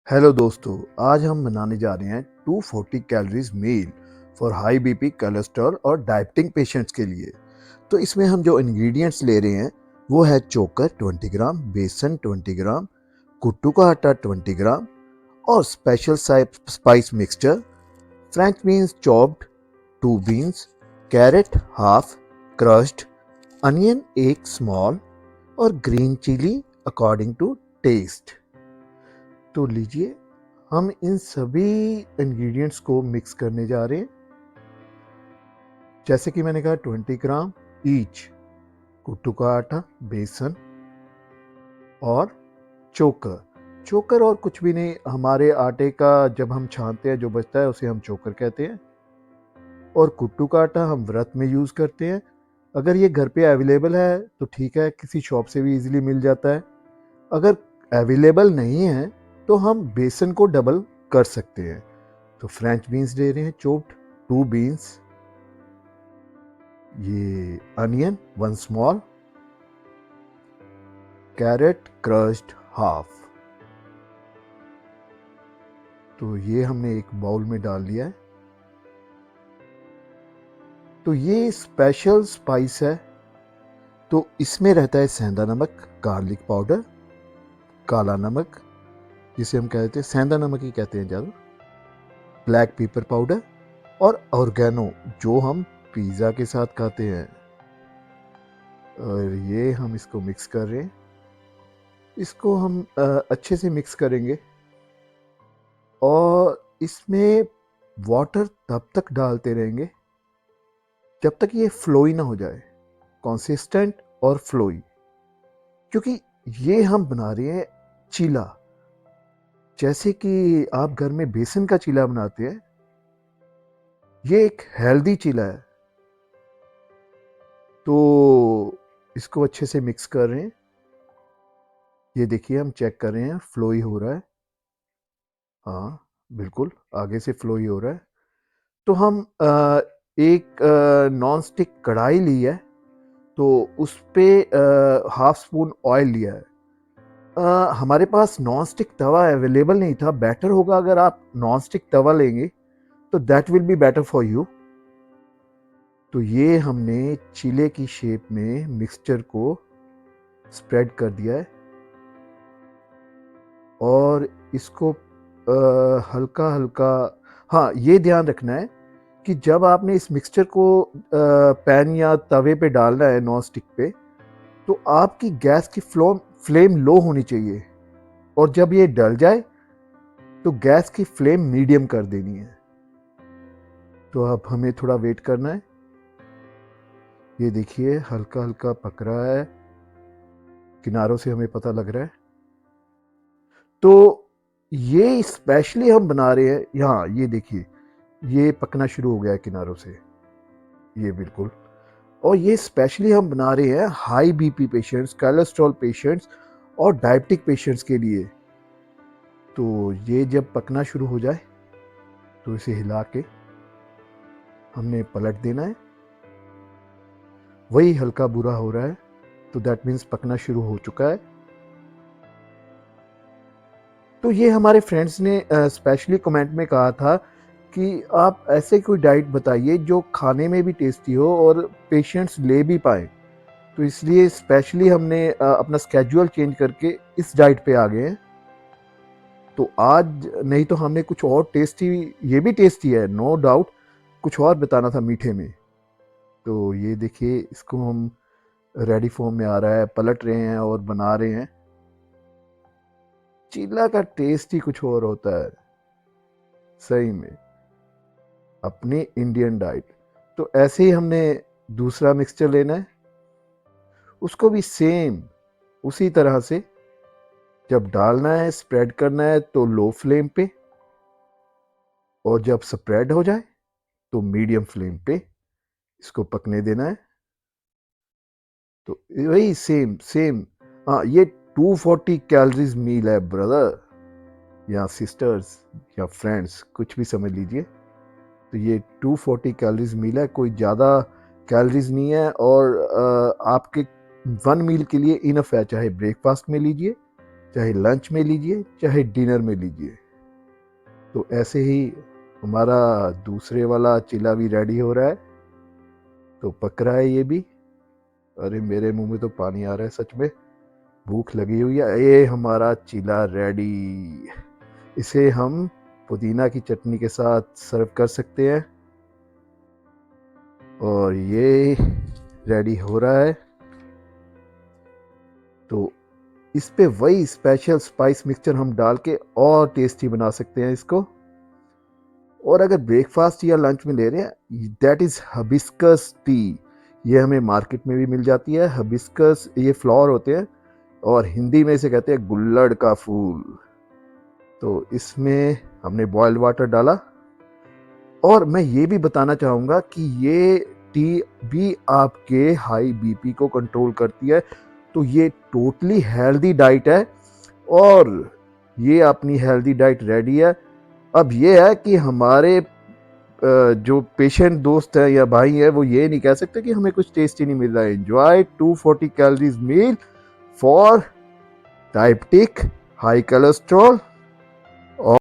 Hello दोस्तों, आज हम बनाने जा रहे हैं 240 calories meal for high BP, cholesterol और डायबिटिक पेशेंट्स के लिए। तो इसमें हम जो इंग्रेडिएंट्स ले रहे हैं वो है चोकर 20 ग्राम, बेसन 20 ग्राम, कुट्टू का आटा 20 ग्राम और special spice mixture, French beans chopped 2 beans, carrot half crushed, onion 1 small और green chilli according to taste. तो लीजिए, हम इन सभी इंग्रेडिएंट्स को मिक्स करने जा रहे हैं। जैसे कि मैंने कहा 20 ग्राम ईच कुट्टू का आटा, बेसन और चोकर। चोकर और कुछ भी नहीं, हमारे आटे का जब हम छानते हैं जो बचता है उसे हम चोकर कहते हैं। और कुट्टू का आटा हम व्रत में यूज़ करते हैं। अगर ये घर पे अवेलेबल है तो ठीक है, किसी शॉप से भी इजीली मिल जाता है। अगर अवेलेबल नहीं है तो हम बेसन को डबल कर सकते हैं। तो फ्रेंच बीन्स ले रहे हैं चोप्ड 2 बीन्स, ये onion 1 small, carrot crushed half. तो ये हमने एक बाउल में डाल लिया है। तो ये स्पेशल स्पाइस है। तो इसमें रहता है सेंधा नमक, गार्लिक पाउडर, काला नमक जिसे हम कहते हैं सेंधा नमक ही कहते हैं ज़्यादा, ब्लैक पेपर पाउडर और ऑर्गेनो जो हम पिज़्ज़ा के साथ खाते हैं। और ये हम इसको मिक्स कर रहे हैं। इसको हम अच्छे से मिक्स करेंगे और इसमें वाटर तब तक डालते रहेंगे जब तक ये फ्लोई ना हो जाए, कंसिस्टेंट और फ्लोई। क्योंकि ये हम बना रहे हैं चीला, जैसे कि आप घर में बेसन का चीला बनाते हैं, ये एक हेल्दी चीला है। तो इसको अच्छे से मिक्स कर रहे हैं। ये देखिए, हम चेक कर रहे हैं फ्लोई हो रहा है। हाँ बिल्कुल, आगे से फ्लोई हो रहा है। तो हम एक नॉन स्टिक कढ़ाई ली है, तो उस पर हाफ स्पून ऑयल लिया है। हमारे पास नॉन स्टिक तवा अवेलेबल नहीं था। बेटर होगा अगर आप नॉन स्टिक तवा लेंगे, तो that will be better for you. तो ये हमने चीले की शेप में मिक्सचर को स्प्रेड कर दिया है और इसको हल्का हल्का, हाँ ये ध्यान रखना है कि जब आपने इस मिक्सचर को पैन या तवे पे डालना है नॉन स्टिक पे, तो आपकी गैस की फ्लेम लो होनी चाहिए। और जब ये डल जाए तो गैस की फ्लेम मीडियम कर देनी है। तो अब हमें थोड़ा वेट करना है। ये देखिए, हल्का हल्का पक रहा है, किनारों से हमें पता लग रहा है। तो ये स्पेशली हम बना रहे हैं, यहाँ ये देखिए, ये पकना शुरू हो गया है किनारों से, ये बिल्कुल। और ये स्पेशली हम बना रहे हैं high BP patients, cholesterol patients और डायबिटिक पेशेंट्स के लिए। तो ये जब पकना शुरू हो जाए तो इसे हिला के हमने पलट देना है। वही हल्का बुरा हो रहा है, तो दैट मीन्स पकना शुरू हो चुका है। तो ये हमारे फ्रेंड्स ने स्पेशली कमेंट में कहा था कि आप ऐसे कोई डाइट बताइए जो खाने में भी टेस्टी हो और पेशेंट्स ले भी पाएँ। तो इसलिए स्पेशली हमने अपना स्केड्यूल चेंज करके इस डाइट पे आ गए हैं। तो आज नहीं तो हमने कुछ और टेस्टी, ये भी टेस्टी है नो डाउट, कुछ और बताना था मीठे में। तो ये देखिए, इसको हम रेडी फॉर्म में आ रहा है, पलट रहे हैं और बना रहे हैं। चीला का टेस्ट ही कुछ और होता है सही में, अपनी इंडियन डाइट। तो ऐसे ही हमने दूसरा मिक्सचर लेना है, उसको भी सेम उसी तरह से जब डालना है, स्प्रेड करना है तो लो फ्लेम पे, और जब स्प्रेड हो जाए तो मीडियम फ्लेम पे इसको पकने देना है। तो वही सेम सेम, हाँ ये 240 कैलोरीज मील है ब्रदर या सिस्टर्स या फ्रेंड्स, कुछ भी समझ लीजिए। तो ये 240 कैलोरीज मील है, कोई ज़्यादा कैलोरीज नहीं है। और आपके 1 मील के लिए इनफ है, चाहे ब्रेकफास्ट में लीजिए, चाहे लंच में लीजिए चाहे डिनर में लीजिए। तो ऐसे ही हमारा दूसरे वाला चीला भी रेडी हो रहा है, तो पक रहा है ये भी। अरे मेरे मुंह में तो पानी आ रहा है, सच में भूख लगी हुई है। ये हमारा चीला रेडी। इसे हम पुदीना की चटनी के साथ सर्व कर सकते हैं। और ये रेडी हो रहा है। तो इस पे वही स्पेशल स्पाइस मिक्सचर हम डाल के और टेस्टी बना सकते हैं इसको। और अगर ब्रेकफास्ट या लंच में ले रहे हैं, दैट इज हबिस्कस टी। ये हमें मार्केट में भी मिल जाती है। हबिस्कस ये फ्लावर होते हैं और हिंदी में इसे कहते हैं गुल्लड़ का फूल। तो इसमें हमने बॉइल्ड वाटर डाला। और मैं ये भी बताना चाहूँगा कि ये टी भी आपके हाई बीपी को कंट्रोल करती है। तो ये टोटली हेल्दी डाइट है और ये अपनी हेल्दी डाइट रेडी है। अब ये है कि हमारे जो पेशेंट दोस्त है या भाई है वो ये नहीं कह सकते कि हमें कुछ टेस्टी नहीं मिल रहा है। Enjoy 240 calories meal for diabetic, high cholesterol